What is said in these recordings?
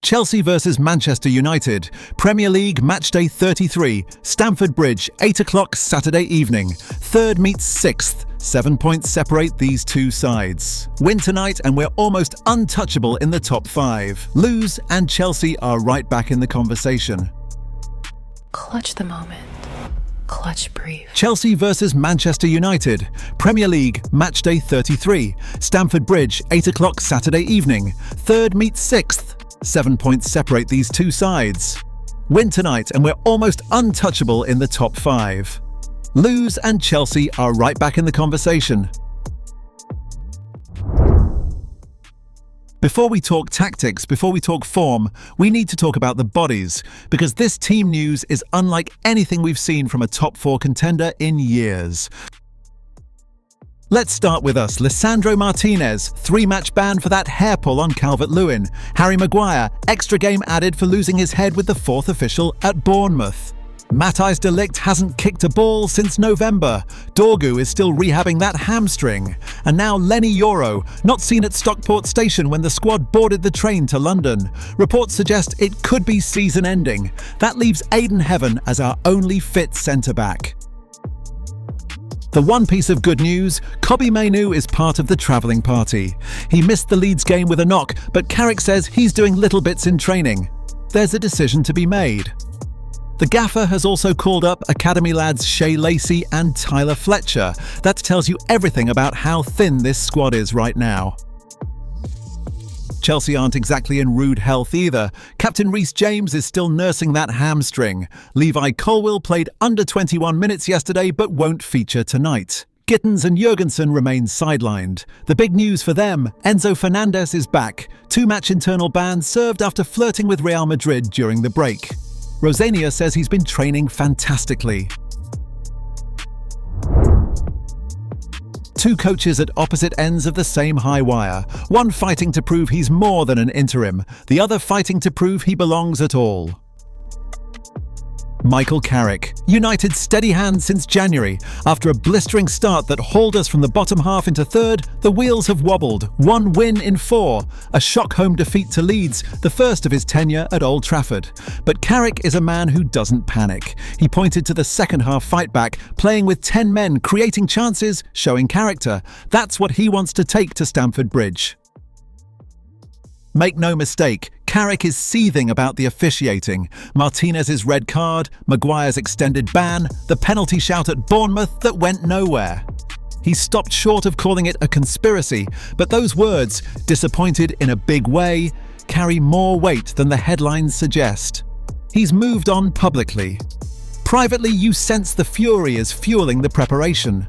Chelsea versus Manchester United, Premier League Matchday 33, Stamford Bridge, 8 o'clock Saturday evening. Third meets sixth. 7 points separate these two sides. Win tonight and we're almost untouchable in the top 5. Lose and Chelsea are right back in the conversation. Clutch the moment. Clutch brief. Chelsea versus Manchester United, Premier League Matchday 33, Stamford Bridge, 8 o'clock Saturday evening. Third meets sixth. 7 points separate these two sides. Win tonight and we're almost untouchable in the top 5. Lose and Chelsea are right back in the conversation. Before we talk tactics, before we talk form, we need to talk about the bodies, because this team news is unlike anything we've seen from a top 4 contender in years. Let's start with us. Lisandro Martínez, 3-match ban for that hair pull on Calvert-Lewin. Harry Maguire, extra game added for losing his head with the 4th official at Bournemouth. Matthijs de Ligt hasn't kicked a ball since November. Dorgu is still rehabbing that hamstring. And now Lenny Yoro, not seen at Stockport Station when the squad boarded the train to London. Reports suggest it could be season-ending. That leaves Aidan Heaven as our only fit centre-back. The one piece of good news, Kobbie Mainoo is part of the travelling party. He missed the Leeds game with a knock, but Carrick says he's doing little bits in training. There's a decision to be made. The gaffer has also called up academy lads Shea Lacey and Tyler Fletcher. That tells you everything about how thin this squad is right now. Chelsea aren't exactly in rude health either. Captain Reece James is still nursing that hamstring. Levi Colwill played under 21 minutes yesterday but won't feature tonight. Gittins and Jurgensen remain sidelined. The big news for them, Enzo Fernandes is back. 2-match internal ban served after flirting with Real Madrid during the break. Rosania says he's been training fantastically. Two coaches at opposite ends of the same high wire. One fighting to prove he's more than an interim, the other fighting to prove he belongs at all. Michael Carrick, United's steady hand since January. After a blistering start that hauled us from the bottom half into third, the wheels have wobbled. 1 win in 4. A shock home defeat to Leeds, the first of his tenure at Old Trafford. But Carrick is a man who doesn't panic. He pointed to the second half fight back, playing with 10 men, creating chances, showing character. That's what he wants to take to Stamford Bridge. Make no mistake, Carrick is seething about the officiating. Martinez's red card, Maguire's extended ban, the penalty shout at Bournemouth that went nowhere. He stopped short of calling it a conspiracy, but those words, disappointed in a big way, carry more weight than the headlines suggest. He's moved on publicly. Privately, you sense the fury is fueling the preparation.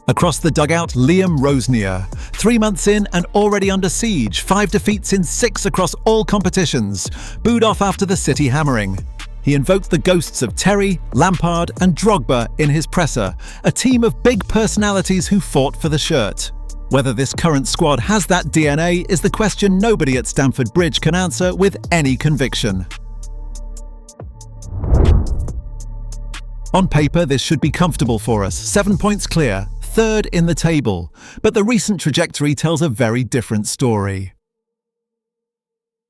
Across the dugout, Liam Rosenior. 3 months in and already under siege. 5 defeats in 6 across all competitions. Booed off after the City hammering. He invoked the ghosts of Terry, Lampard and Drogba in his presser. A team of big personalities who fought for the shirt. Whether this current squad has that DNA is the question nobody at Stamford Bridge can answer with any conviction. On paper, this should be comfortable for us. 7 points clear. Third in the table, but the recent trajectory tells a very different story.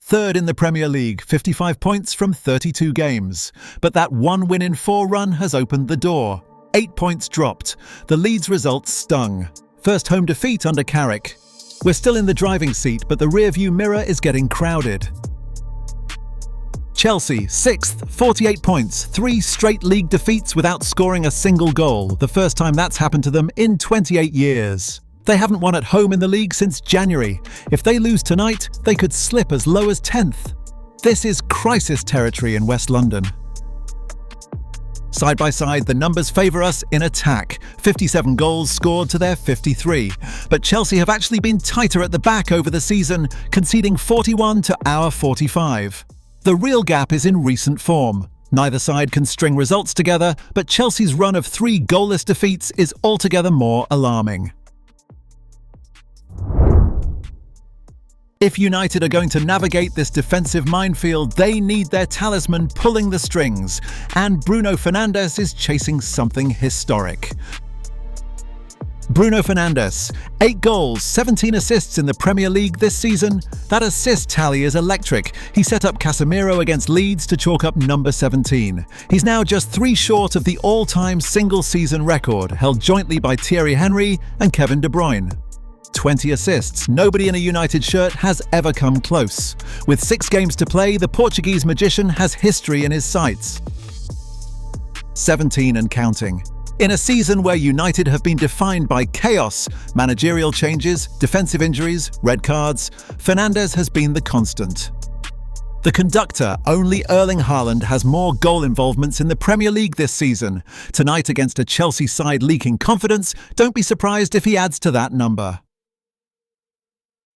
Third in the Premier League, 55 points from 32 games, but that 1 win in 4 run has opened the door. 8 points dropped. The Leeds results stung. First home defeat under Carrick. We're still in the driving seat, but the rearview mirror is getting crowded. Chelsea, 6th, 48 points, 3 straight league defeats without scoring a single goal, the first time that's happened to them in 28 years. They haven't won at home in the league since January. If they lose tonight, they could slip as low as 10th. This is crisis territory in West London. Side by side, the numbers favour us in attack. 57 goals scored to their 53. But Chelsea have actually been tighter at the back over the season, conceding 41 to our 45. The real gap is in recent form. Neither side can string results together, but Chelsea's run of 3 goalless defeats is altogether more alarming. If United are going to navigate this defensive minefield, they need their talisman pulling the strings, and Bruno Fernandes is chasing something historic. Bruno Fernandes, 8 goals, 17 assists in the Premier League this season. That assist tally is electric. He set up Casemiro against Leeds to chalk up number 17. He's now just 3 short of the all-time single-season record, held jointly by Thierry Henry and Kevin De Bruyne. 20 assists. Nobody in a United shirt has ever come close. With 6 games to play, the Portuguese magician has history in his sights. 17 and counting. In a season where United have been defined by chaos, managerial changes, defensive injuries, red cards, Fernandes has been the constant. The conductor, only Erling Haaland, has more goal involvements in the Premier League this season. Tonight against a Chelsea side leaking confidence, don't be surprised if he adds to that number.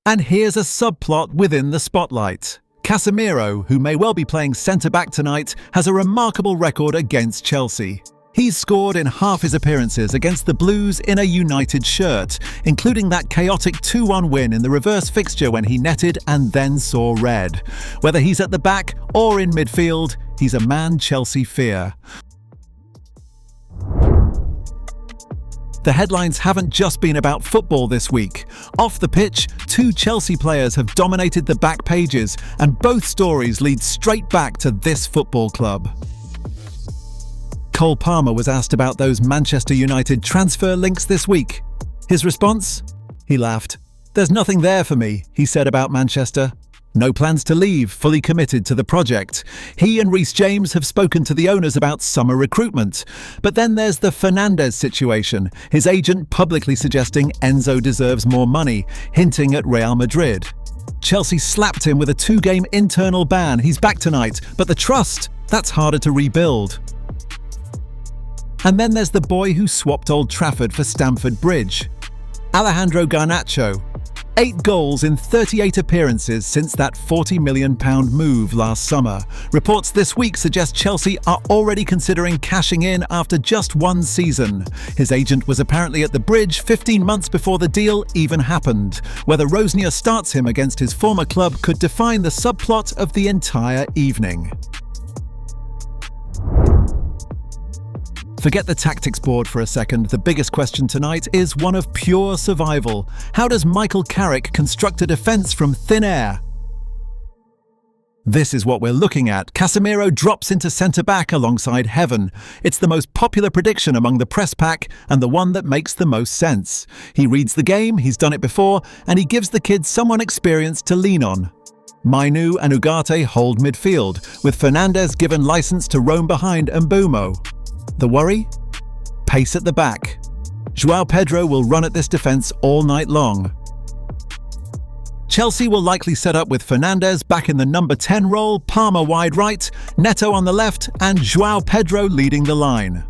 And here's a subplot within the spotlight. Casemiro, who may well be playing centre-back tonight, has a remarkable record against Chelsea. He's scored in half his appearances against the Blues in a United shirt, including that chaotic 2-1 win in the reverse fixture when he netted and then saw red. Whether he's at the back or in midfield, he's a man Chelsea fear. The headlines haven't just been about football this week. Off the pitch, 2 Chelsea players have dominated the back pages, and both stories lead straight back to this football club. Cole Palmer was asked about those Manchester United transfer links this week. His response? He laughed. "There's nothing there for me," he said about Manchester. No plans to leave, fully committed to the project. He and Reece James have spoken to the owners about summer recruitment. But then there's the Fernandes situation, his agent publicly suggesting Enzo deserves more money, hinting at Real Madrid. Chelsea slapped him with a 2-game internal ban. He's back tonight, but the trust, that's harder to rebuild. And then there's the boy who swapped Old Trafford for Stamford Bridge. Alejandro Garnacho. 8 goals in 38 appearances since that £40 million move last summer. Reports this week suggest Chelsea are already considering cashing in after just 1 season. His agent was apparently at the Bridge 15 months before the deal even happened. Whether Rosenior starts him against his former club could define the subplot of the entire evening. Forget the tactics board for a second. The biggest question tonight is one of pure survival. How does Michael Carrick construct a defence from thin air? This is what we're looking at. Casemiro drops into centre-back alongside Heaven. It's the most popular prediction among the press pack and the one that makes the most sense. He reads the game, he's done it before, and he gives the kids someone experienced to lean on. Mainoo and Ugarte hold midfield, with Fernandes given licence to roam behind Mbeumo. The worry? Pace at the back. João Pedro will run at this defence all night long. Chelsea will likely set up with Fernandes back in the number 10 role, Palmer wide right, Neto on the left, and João Pedro leading the line.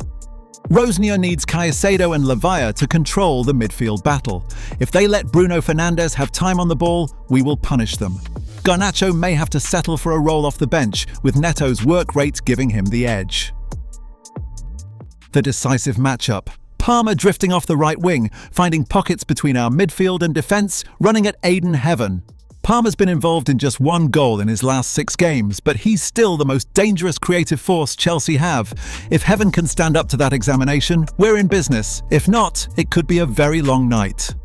Rosenior needs Caicedo and Levi to control the midfield battle. If they let Bruno Fernandes have time on the ball, we will punish them. Garnacho may have to settle for a role off the bench, with Neto's work rate giving him the edge. The decisive matchup. Palmer drifting off the right wing, finding pockets between our midfield and defence, running at Aiden Heaven. Palmer's been involved in just 1 goal in his last 6 games, but he's still the most dangerous creative force Chelsea have. If Heaven can stand up to that examination, we're in business. If not, it could be a very long night.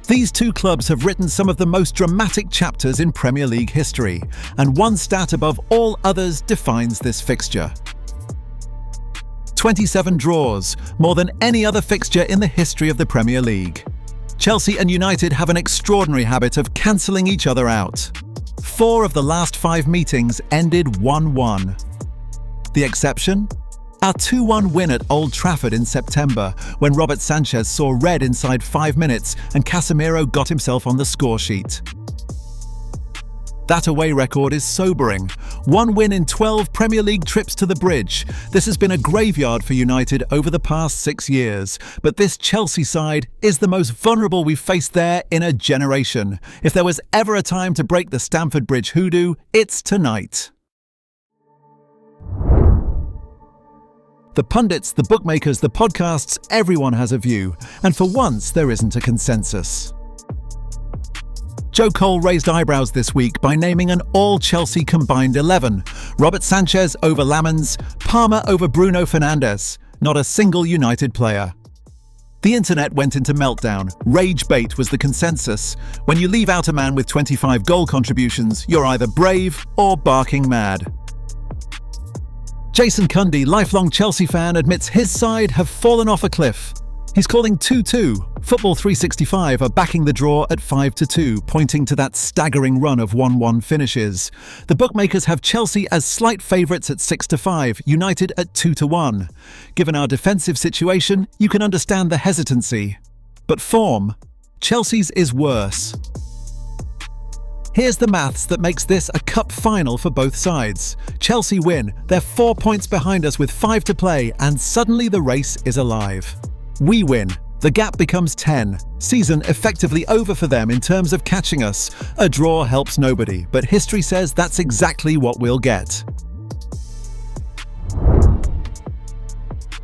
These 2 clubs have written some of the most dramatic chapters in Premier League history, and one stat above all others defines this fixture. 27 draws, more than any other fixture in the history of the Premier League. Chelsea and United have an extraordinary habit of cancelling each other out. 4 of the last 5 meetings ended 1-1. The exception? Our 2-1 win at Old Trafford in September, when Robert Sanchez saw red inside 5 minutes and Casemiro got himself on the score sheet. That away record is sobering. 1 win in 12 Premier League trips to the Bridge. This has been a graveyard for United over the past 6 years, but this Chelsea side is the most vulnerable we've faced there in a generation. If there was ever a time to break the Stamford Bridge hoodoo, it's tonight. The pundits, the bookmakers, the podcasts, everyone has a view, and for once there isn't a consensus. Joe Cole raised eyebrows this week by naming an all-Chelsea combined 11. Robert Sanchez over Lamens, Palmer over Bruno Fernandes. not a single United player. The internet went into meltdown. Rage bait was the consensus. When you leave out a man with 25 goal contributions, you're either brave or barking mad. Jason Cundy, lifelong Chelsea fan, admits his side have fallen off a cliff. He's calling 2-2. Football 365 are backing the draw at 5-2, pointing to that staggering run of 1-1 finishes. The bookmakers have Chelsea as slight favourites at 6-5, United at 2-1. Given our defensive situation, you can understand the hesitancy. But form, Chelsea's is worse. Here's the maths that makes this a cup final for both sides. Chelsea win, they're 4 points behind us with 5 to play, and suddenly the race is alive. We win. The gap becomes 10. Season effectively over for them in terms of catching us. A draw helps nobody, but history says that's exactly what we'll get.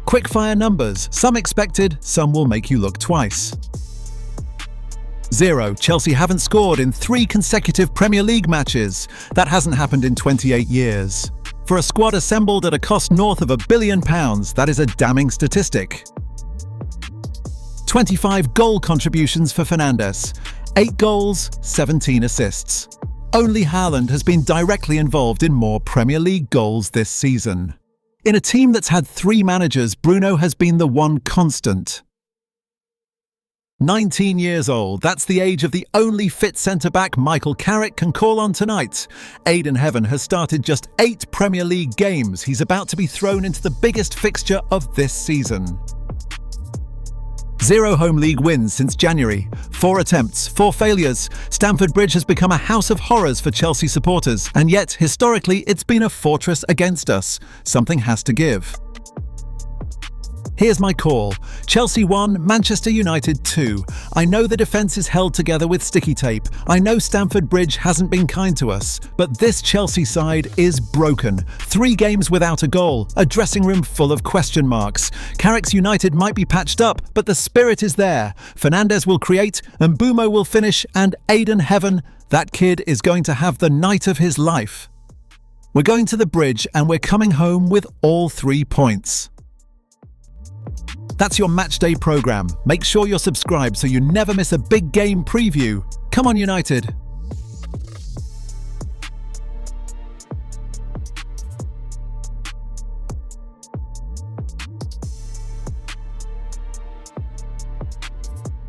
Quickfire numbers. Some expected, some will make you look twice. 0. Chelsea haven't scored in 3 consecutive Premier League matches. That hasn't happened in 28 years. For a squad assembled at a cost north of £1 billion, that is a damning statistic. 25 goal contributions for Fernandes, 8 goals, 17 assists. Only Haaland has been directly involved in more Premier League goals this season. In a team that's had 3 managers, Bruno has been the one constant. 19 years old, that's the age of the only fit centre-back Michael Carrick can call on tonight. Aiden Heaven has started just 8 Premier League games. He's about to be thrown into the biggest fixture of this season. 0 home league wins since January. 4 attempts, 4 failures. Stamford Bridge has become a house of horrors for Chelsea supporters, and yet, historically, it's been a fortress against us. Something has to give. Here's my call. Chelsea 1, Manchester United 2. I know the defence is held together with sticky tape. I know Stamford Bridge hasn't been kind to us. But this Chelsea side is broken. 3 games without a goal. A dressing room full of question marks. Carrick's United might be patched up, but the spirit is there. Fernandes will create, and Mbeumo will finish, and Aiden Heaven, that kid is going to have the night of his life. We're going to the Bridge, and we're coming home with all 3 points. That's your Matchday programme. Make sure you're subscribed so you never miss a big game preview. Come on, United!